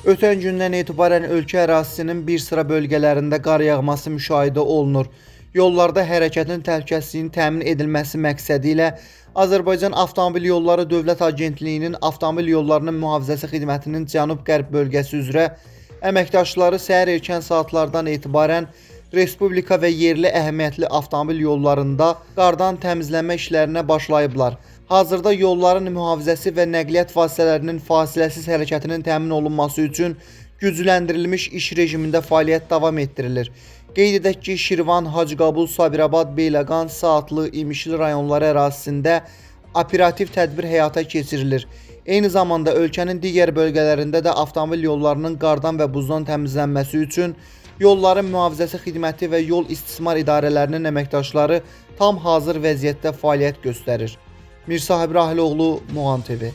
Ötən gündən etibarən ölkə ərazisinin bir sıra bölgələrində qar yağması müşahidə olunur. Yollarda hərəkətin təhlükəsizliyinin təmin edilməsi məqsədi ilə Azərbaycan Avtomobil Yolları Dövlət Agentliyinin Avtomobil Yollarının Mühafizəsi Xidmətinin Cənub-Qərb bölgəsi üzrə əməkdaşları səhər erkən saatlardan etibarən Respublika və yerli əhəmiyyətli avtomobil yollarında qardan təmizlənmə işlərinə başlayıblar. Hazırda yolların mühafizəsi və nəqliyyat vasitələrinin fasiləsiz hərəkətinin təmin olunması üçün gücləndirilmiş iş rejimində fəaliyyət davam etdirilir. Qeyd edək ki, Şirvan, Hacıqabul, Sabirabad, Beyləqan, Saatlı, İmişli rayonları ərazisində operativ tədbir həyata keçirilir. Eyni zamanda ölkənin digər bölgələrində də avtomobil yollarının qardan və buzdan təmizlənməsi üçün Yolların Mühafizəsi Xidməti və Yol İstismar İdarələrinin əməkdaşları tam hazır vəziyyətdə fəaliyyət göstərir. Mirsahib Rahiloğlu, Muğan TV.